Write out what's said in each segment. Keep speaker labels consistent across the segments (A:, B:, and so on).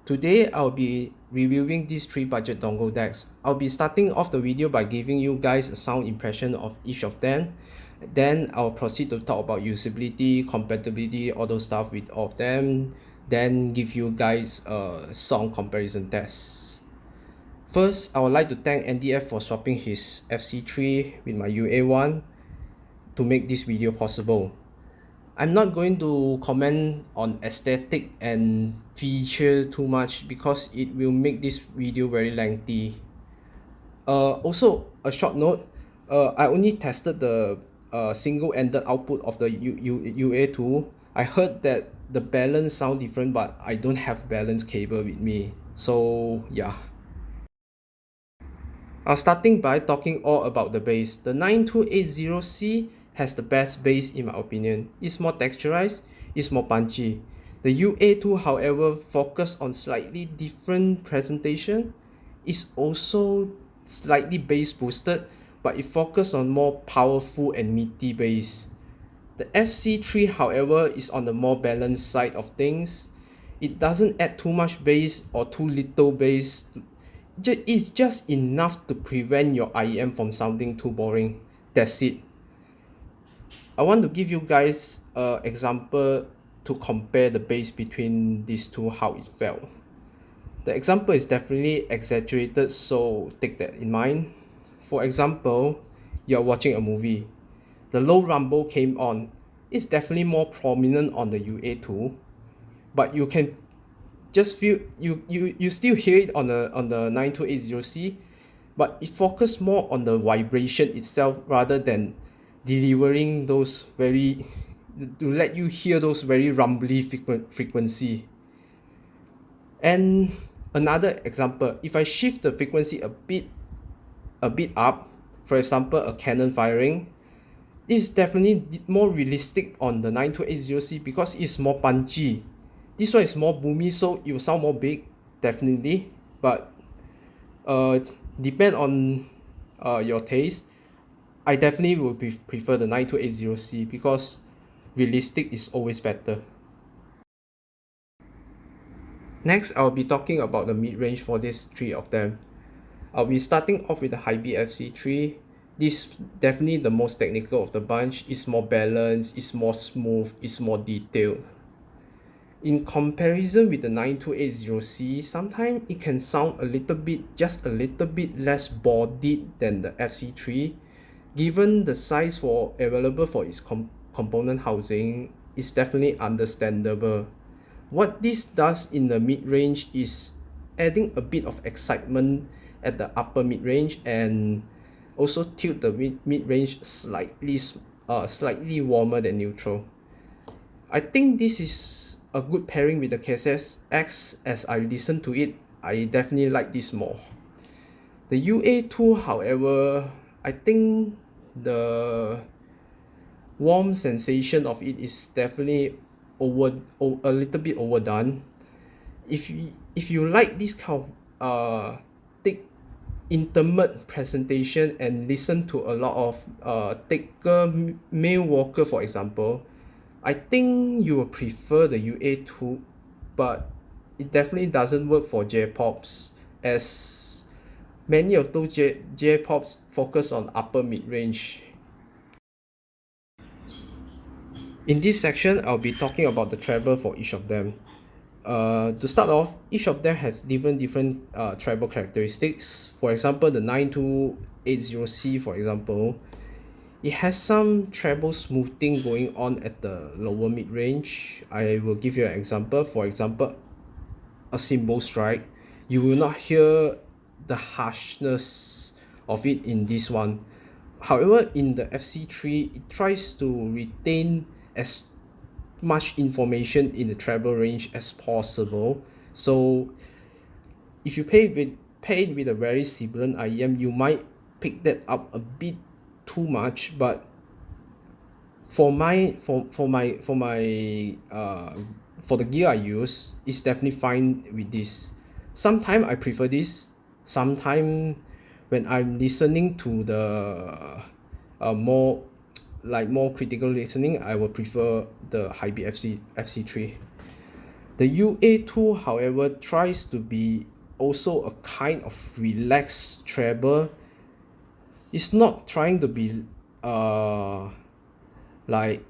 A: Today I'll be reviewing these three budget dongle decks. I'll be starting off the video by giving you guys a sound impression of each of them. Then I'll proceed to talk about usability, compatibility, all those stuff with all of them. Then give you guys a sound comparison test. First, I would like to thank NDF for swapping his FC3 with my UA1 to make this video possible. I'm not going to comment on aesthetic and feature too much because it will make this video very lengthy. Also, a short note, I only tested the single-ended output of the UA2. I heard that the balance sound different, but I don't have balance cable with me. So yeah. Starting by talking all about the bass. The 9280C has the best bass in my opinion. It's more texturized, it's more punchy. The UA2 however focus on slightly different presentation. It's also slightly bass boosted, but it focus on more powerful and meaty bass. The FC3 however is on the more balanced side of things. It doesn't add too much bass or too little bass. It's just enough to prevent your IEM from sounding too boring. That's it. I want to give you guys an example to compare the bass between these two, how it felt. The example is definitely exaggerated, so take that in mind. For example, you're watching a movie. The low rumble came on. It's definitely more prominent on the UA2, but you can just feel you still hear it on the 9280C, but it focused more on the vibration itself rather than delivering those very to let you hear those very rumbly frequency. And another example, if I shift the frequency a bit up, for example a cannon firing, it's definitely more realistic on the 9280C because it's more punchy. This one is more boomy, so it will sound more big, definitely. But depend on your taste. I definitely would prefer the 9280C because realistic is always better. Next, I'll be talking about the mid-range for these three of them. I'll be starting off with the Hiby FC3. This definitely the most technical of the bunch. It's more balanced, it's more smooth, it's more detailed. In comparison with the 9280C, sometimes it can sound just a little bit less bodied than the FC3. Given the size available for its component housing, is definitely understandable. What this does in the mid-range is adding a bit of excitement at the upper mid-range and also tilt the mid-range slightly warmer than neutral. I think this is a good pairing with the KSS-X. As I listen to it, I definitely like this more. The UA2 however, I think the warm sensation of it is definitely a little bit overdone. If you like this kind of thick intimate presentation and listen to a lot of thicker male walker, for example, I think you will prefer the UA2, but it definitely doesn't work for J-pops, as many of those J-pops focus on upper mid-range. In this section, I'll be talking about the treble for each of them. To start off, each of them has different treble characteristics. For example, the 9280C, for example, it has some treble smoothing going on at the lower mid-range. I will give you an example. For example, a cymbal strike. You will not hear the harshness of it in this one. However, in the FC3, it tries to retain as much information in the treble range as possible. So if you pay it with a very sibilant IEM, you might pick that up a bit too much, but for the gear I use, it's definitely fine with this. Sometimes I prefer this. Sometimes when I'm listening to the more critical listening, I will prefer the Hiby FC3. The UA2, however, tries to be also a kind of relaxed treble. It's not trying to be like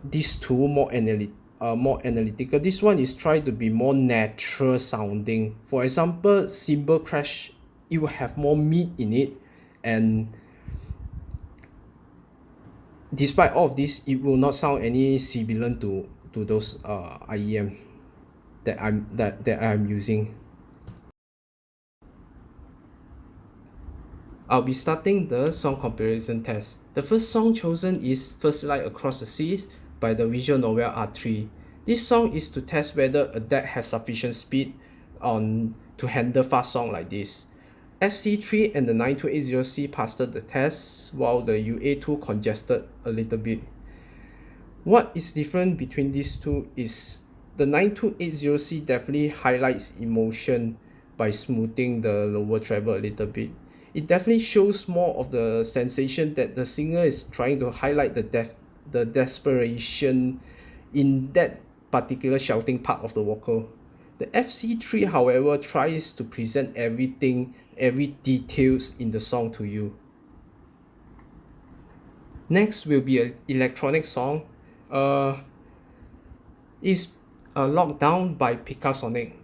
A: these two more analytical. This one is trying to be more natural sounding. For example, cymbal crash, it will have more meat in it, and despite all of this, it will not sound any sibilant to those IEM that I'm using. I'll be starting the song comparison test. The first song chosen is First Light Across the Seas by the visual novel R3. This song is to test whether a deck has sufficient speed to handle fast song like this. FC3 and the 9280C passed the test while the UA2 congested a little bit. What is different between these two is the 9280C definitely highlights emotion by smoothing the lower treble a little bit. It definitely shows more of the sensation that the singer is trying to highlight the desperation in that particular shouting part of the vocal. The FC3, however, tries to present everything, every details in the song to you. Next will be an electronic song. Is Locked Down by Picasonic.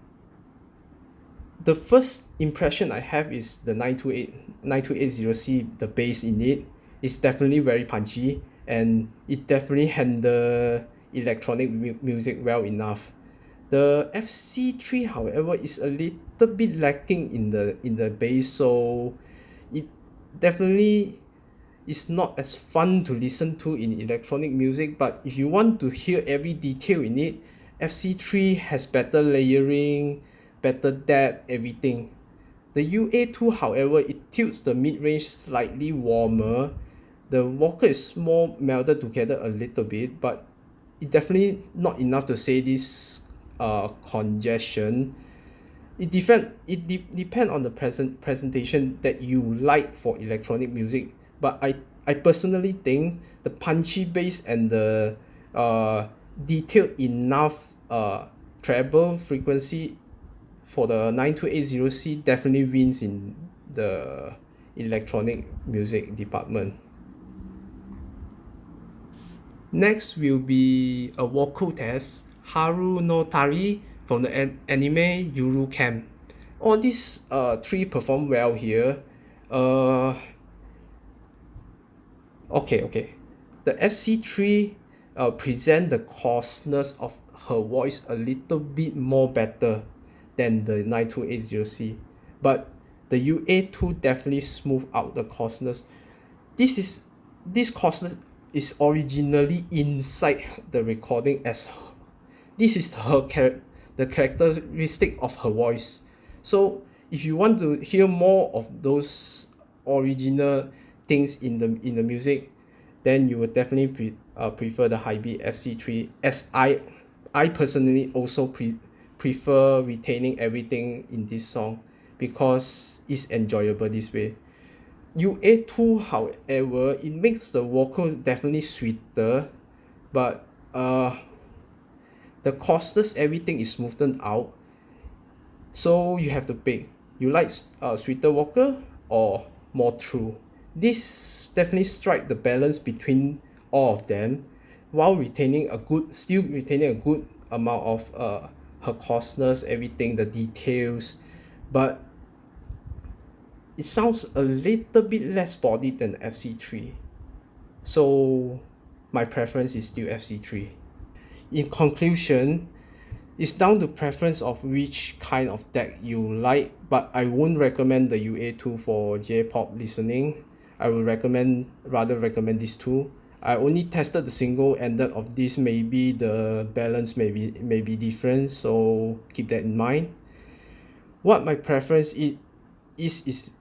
A: The first impression I have is the 9280C, the bass in it is definitely very punchy, and it definitely handle electronic music well enough. The FC3, however, is a little bit lacking in the bass, so it definitely is not as fun to listen to in electronic music. But if you want to hear every detail in it, FC3 has better layering, better depth, everything. The UA2, however, it tilts the mid-range slightly warmer. The vocal is more melded together a little bit, but it definitely not enough to say this congestion. It depend on the presentation that you like for electronic music, but I personally think the punchy bass and the detailed enough treble frequency for the 9280C definitely wins in the electronic music department. Next will be a vocal test, Haru no Tari from the anime Yuru Camp. All these three perform well here. Okay. The FC3 present the coarseness of her voice a little bit more better than the 9280C, but the UA2 definitely smooth out the coarseness. This coarseness is originally inside the recording as this is the characteristic of her voice. So if you want to hear more of those original things in the music, then you would definitely prefer the Hiby FC3, as I personally also prefer retaining everything in this song because it's enjoyable this way. UA2, however, it makes the vocal definitely sweeter, but the coarseness, everything is smoothened out. So you have to pick. You like sweeter vocal or more true? This definitely strike the balance between all of them, while still retaining a good amount of her coarseness, everything, the details, but it sounds a little bit less body than FC3. So my preference is still FC3. In conclusion, it's down to preference of which kind of deck you like, but I won't recommend the UA2 for J-pop listening. I would rather recommend these two. I only tested the single ended of this, maybe the balance may be different, so keep that in mind. What my preference is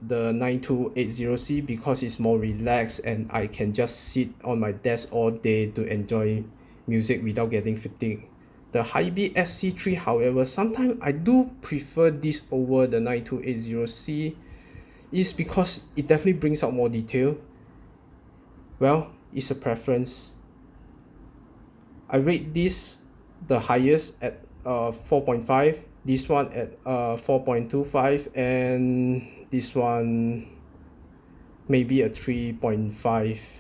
A: the 9280C because it's more relaxed and I can just sit on my desk all day to enjoy music without getting fatigued. The Hiby FC3, however, sometimes I do prefer this over the 9280C, is because it definitely brings out more detail. Well, it's a preference. I rate this the highest at 4.5, this one at 4.25, and this one maybe a 3.5.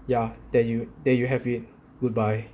A: Yeah, there you have it. Goodbye.